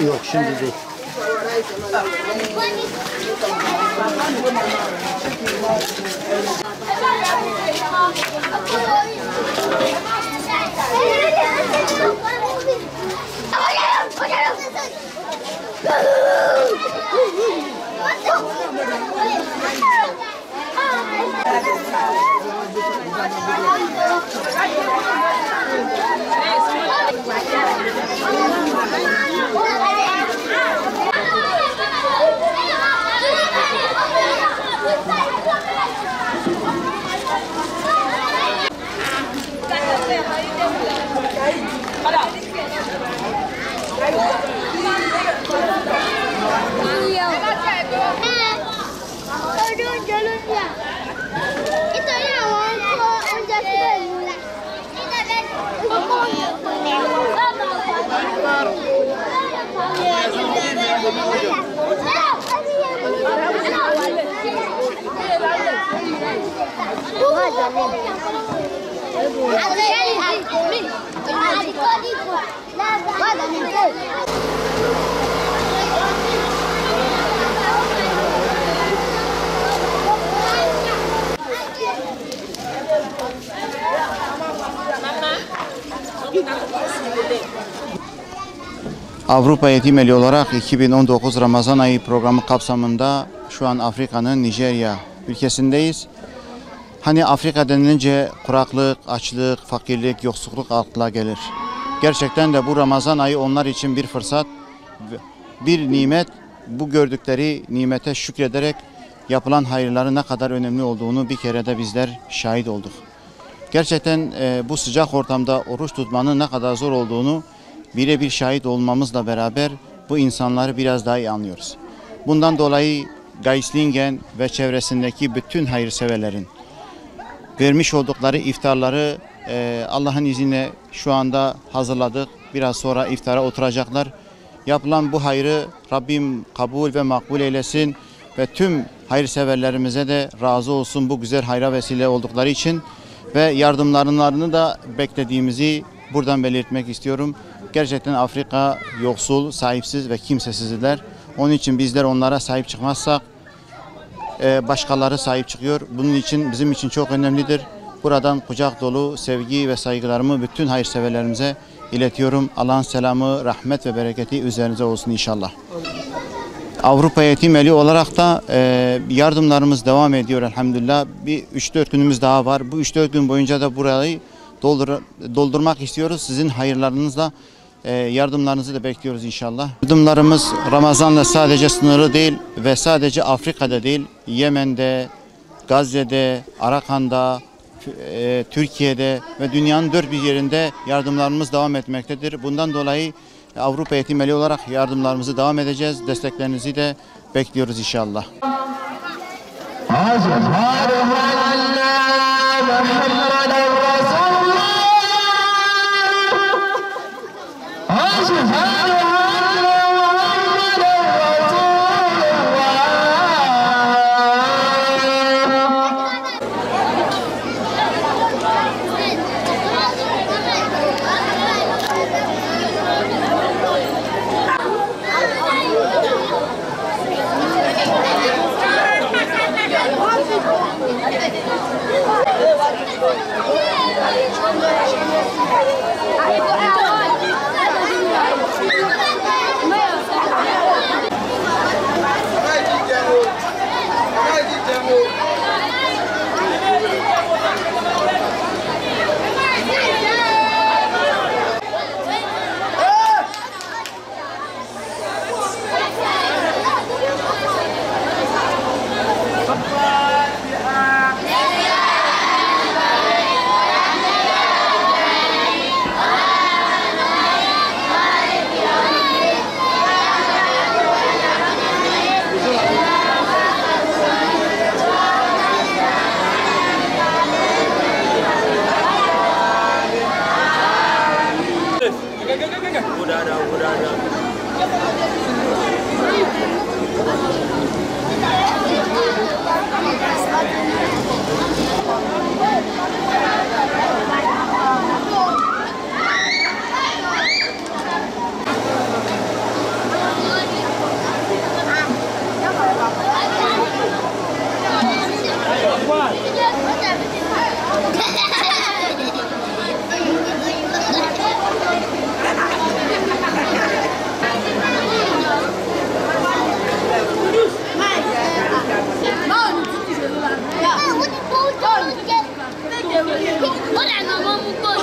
Yok şimdi değil. Avrupa Yetim Eli olarak 2019 Ramazan ayı programı kapsamında şu an Afrika'nın Nijerya ülkesindeyiz. Hani Afrika denilince kuraklık, açlık, fakirlik, yoksulluk akla gelir. Gerçekten de bu Ramazan ayı onlar için bir fırsat, bir nimet. Bu gördükleri nimete şükrederek yapılan hayırların ne kadar önemli olduğunu bir kere de bizler şahit olduk. Gerçekten bu sıcak ortamda oruç tutmanın ne kadar zor olduğunu birebir şahit olmamızla beraber bu insanları biraz daha iyi anlıyoruz. Bundan dolayı Geislingen ve çevresindeki bütün hayırseverlerin vermiş oldukları iftarları Allah'ın izniyle şu anda hazırladık. Biraz sonra iftara oturacaklar. Yapılan bu hayrı Rabbim kabul ve makbul eylesin ve tüm hayırseverlerimize de razı olsun bu güzel hayra vesile oldukları için ve yardımlarını da beklediğimizi buradan belirtmek istiyorum. Gerçekten Afrika yoksul, sahipsiz ve kimsesizler. Onun için bizler onlara sahip çıkmazsak başkaları sahip çıkıyor. Bunun için bizim için çok önemlidir. Buradan kucak dolu sevgi ve saygılarımı bütün hayırseverlerimize iletiyorum. Allah'ın selamı, rahmet ve bereketi üzerinize olsun inşallah. Avrupa Yetim Eli olarak da yardımlarımız devam ediyor elhamdülillah. Bir 3-4 günümüz daha var. Bu 3-4 gün boyunca da burayı doldurmak istiyoruz. Sizin hayırlarınızla yardımlarınızı da bekliyoruz inşallah. Yardımlarımız Ramazan'la sadece sınırlı değil ve sadece Afrika'da değil, Yemen'de, Gazze'de, Arakan'da, Türkiye'de ve dünyanın dört bir yerinde yardımlarımız devam etmektedir. Bundan dolayı Avrupa Yetim Eli olarak yardımlarımızı devam edeceğiz. Desteklerinizi de bekliyoruz inşallah. Olha, não vamos pôr.